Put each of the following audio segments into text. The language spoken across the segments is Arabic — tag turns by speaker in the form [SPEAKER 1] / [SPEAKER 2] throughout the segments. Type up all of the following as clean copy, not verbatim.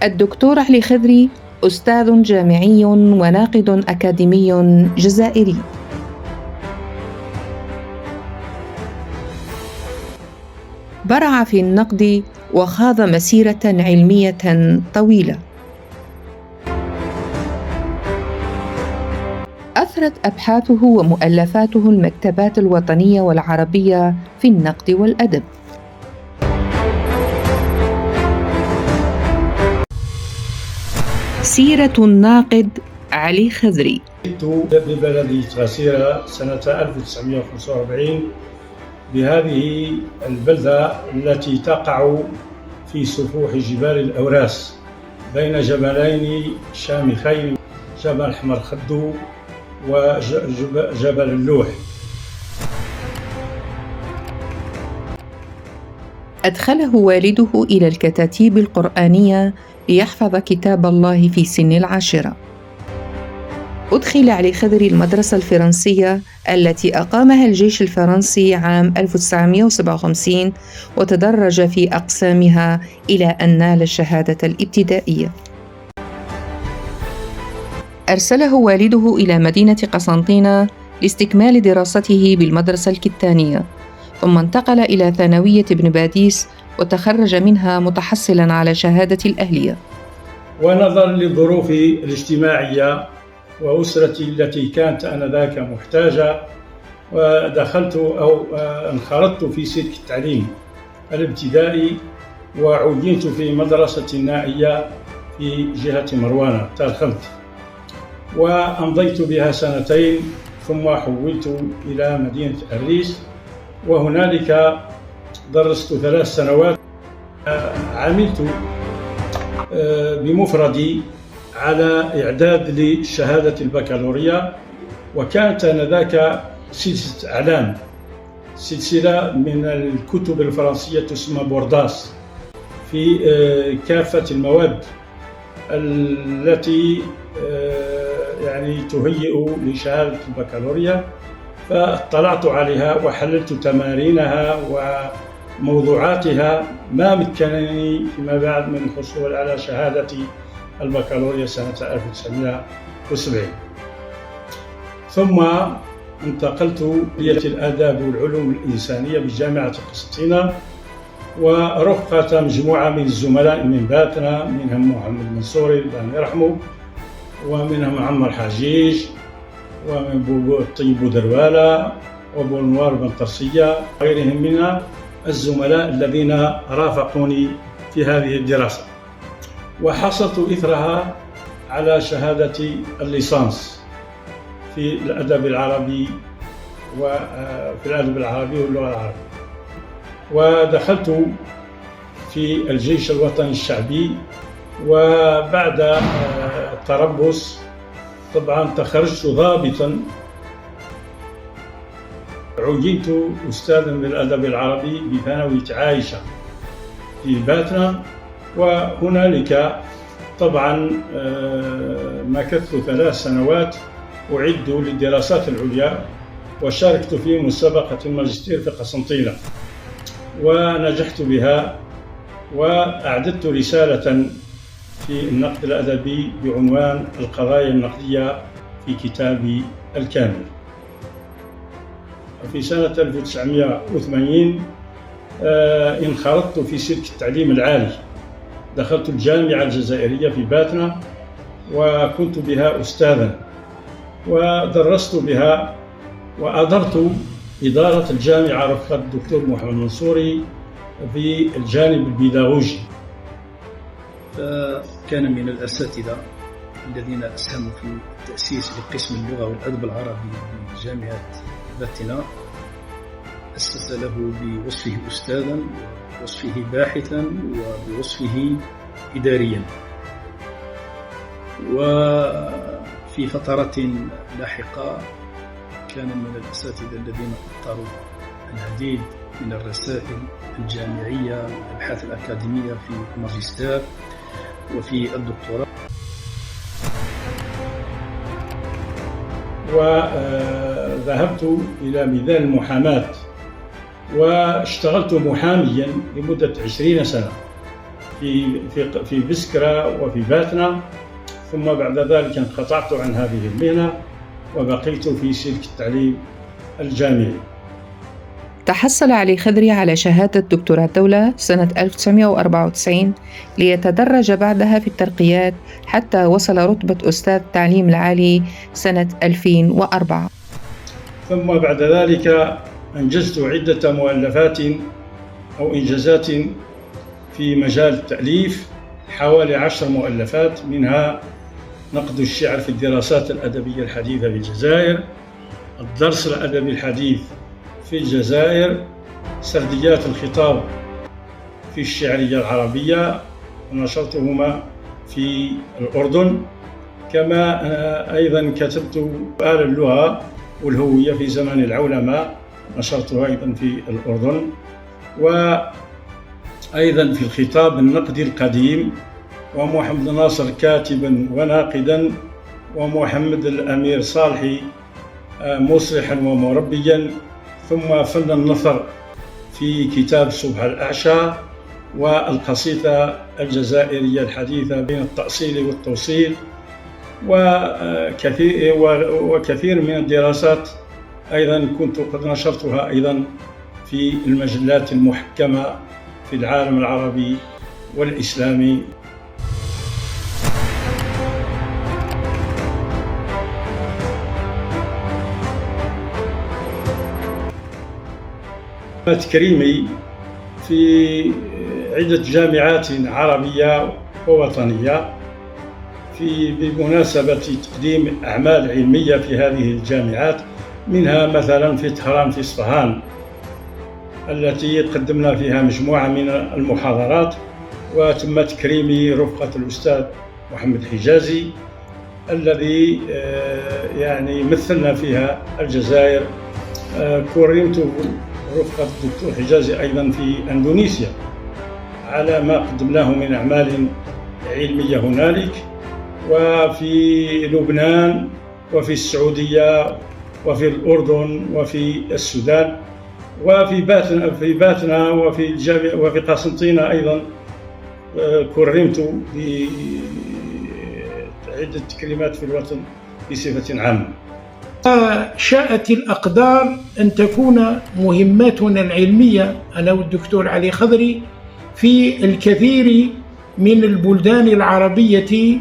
[SPEAKER 1] الدكتور علي خضري أستاذ جامعي وناقد أكاديمي جزائري. برع في النقد وخاض مسيرة علمية طويلة. أثرت أبحاثه ومؤلفاته المكتبات الوطنية والعربية في النقد والأدب. سيرة الناقد علي خضري.
[SPEAKER 2] ولدت ببلدية غسيرة سنة 1945 بهذه البلدة التي تقع في سفوح جبال الأوراس بين جبلين شامخين، جبل حمر خدو وجبل اللوح.
[SPEAKER 1] أدخله والده إلى الكتاتيب القرآنية ليحفظ كتاب الله في سن 10. أدخل علي خضري المدرسة الفرنسية التي أقامها الجيش الفرنسي عام 1957 وتدرج في أقسامها إلى أن نال الشهادة الابتدائية. أرسله والده إلى مدينة قسنطينة لاستكمال دراسته بالمدرسة الكتانية، ثم انتقل إلى ثانوية ابن باديس وتخرج منها متحصلاً على شهادة الأهلية.
[SPEAKER 2] ونظرا لظروفي الاجتماعية وأسرتي التي كانت آنذاك محتاجة، ودخلت أو انخرطت في سلك التعليم الابتدائي، وعينت في مدرسة نائية في جهة مروانة تالخمت، وأمضيت بها 2 سنين، ثم حولت إلى مدينة الريس، وهنالك درست 3 سنوات. عملت بمفردي على إعداد لشهادة البكالوريا، وكانت آنذاك سلسلة أعلام، سلسلة من الكتب الفرنسية تسمى بورداس في كافة المواد التي يعني تهيئ لشهادة البكالوريا. فاطلعت عليها وحللت تمارينها وموضوعاتها، ما مكنني فيما بعد من الحصول على شهادة البكالوريا سنة 1970. ثم انتقلت كلية الآداب والعلوم الإنسانية بجامعة قسنطينة، ورفقة مجموعة من الزملاء من باتنا، منهم محمد منصوري الله يرحمه، ومنهم عمر حجيج، ومن بو الطيب بودرواله، وبو نوار بن طرسية، وغيرهم من الزملاء الذين رافقوني في هذه الدراسة. وحصلت إثرها على شهادة الليسانس في الأدب العربي واللغة العربية. ودخلت في الجيش الوطني الشعبي، وبعد التربص طبعا تخرجت ضابطا، عينت أستاذا بالأدب العربي بثانوية عائشة في باتنا، وهنالك طبعا مكثت 3 سنوات أعد للدراسات العليا، وشاركت في مسابقة الماجستير في قسنطينة ونجحت بها، وأعددت رسالة في النقد الأدبي بعنوان القضايا النقدية في كتابي الكامل. في سنة 1980 انخرطت في سلك التعليم العالي، دخلت الجامعة الجزائرية في باتنا وكنت بها أستاذا، ودرست بها وأدرت إدارة الجامعة رفقة الدكتور محمد منصوري في الجانب البيداغوجي.
[SPEAKER 3] فكان من الأساتذة الذين أسهموا في تأسيس لقسم اللغة والأدب العربي بجامعة باتنا، أسس له بوصفه أستاذا وبوصفه باحثا وبوصفه إداريا. وفي فترة لاحقة كان من الأساتذة الذين أطروا العديد من الرسائل الجامعية والأبحاث الأكاديمية في الماجستير وفي الدكتوراه.
[SPEAKER 2] وذهبت إلى ميدان المحاماة، واشتغلت محاميا لمدة 20 سنة في بسكرة وفي باتنا، ثم بعد ذلك انقطعت عن هذه المهنة وبقيت في سلك التعليم الجامعي.
[SPEAKER 1] تحصل علي خضري على شهادة دكتوراه الدولة سنة 1994 ليتدرج بعدها في الترقيات حتى وصل رتبة أستاذ التعليم العالي سنة 2004.
[SPEAKER 2] ثم بعد ذلك أنجزت عدة مؤلفات أو إنجازات في مجال التأليف، حوالي 10 مؤلفات، منها نقد الشعر في الدراسات الأدبية الحديثة في الجزائر، الدرس الأدبي الحديث في الجزائر، سرديات الخطاب في الشعرية العربية ونشرتهما في الأردن، كما أيضا كتبت آل اللغة والهوية في زمن العولمة، نشرتها أيضا في الأردن، وأيضا في الخطاب النقدي القديم، ومحمد ناصر كاتبا وناقدا، ومحمد الأمير صالحي مصلحا ومربيا، ثم فن النثر في كتاب صبح الأعشى، والقصيدة الجزائرية الحديثة بين التأصيل والتوصيل، وكثير من الدراسات أيضا كنت قد نشرتها أيضا في المجلات المحكمة في العالم العربي والإسلامي. تكريمي في عدة جامعات عربية ووطنية بمناسبة تقديم أعمال علمية في هذه الجامعات، منها مثلا في طهران في إصفهان التي قدمنا فيها مجموعة من المحاضرات، وتم تكريمي رفقة الأستاذ محمد حجازي الذي يعني مثلنا فيها الجزائر. كرمت رفقة الدكتور حجازي أيضا في أندونيسيا على ما قدمناه من أعمال علمية هنالك، وفي لبنان وفي السعودية وفي الأردن وفي السودان وفي باتنا وفي قسنطينة أيضا كرمت بعدة تكريمات في الوطن بصفة عامة.
[SPEAKER 4] شاءت الأقدار أن تكون مهماتنا العلمية أنا والدكتور علي خضري في الكثير من البلدان العربية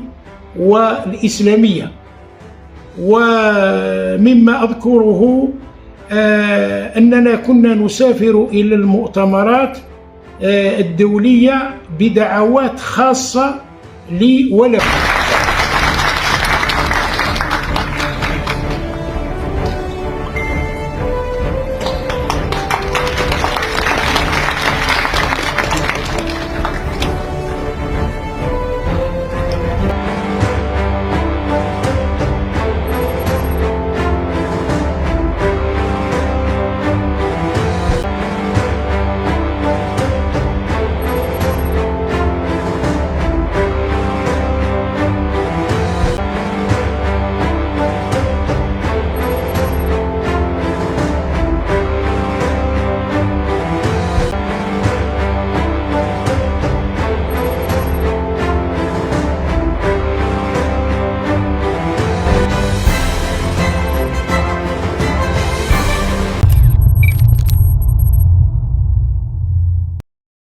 [SPEAKER 4] والإسلامية، ومما أذكره أننا كنا نسافر إلى المؤتمرات الدولية بدعوات خاصة لي وله.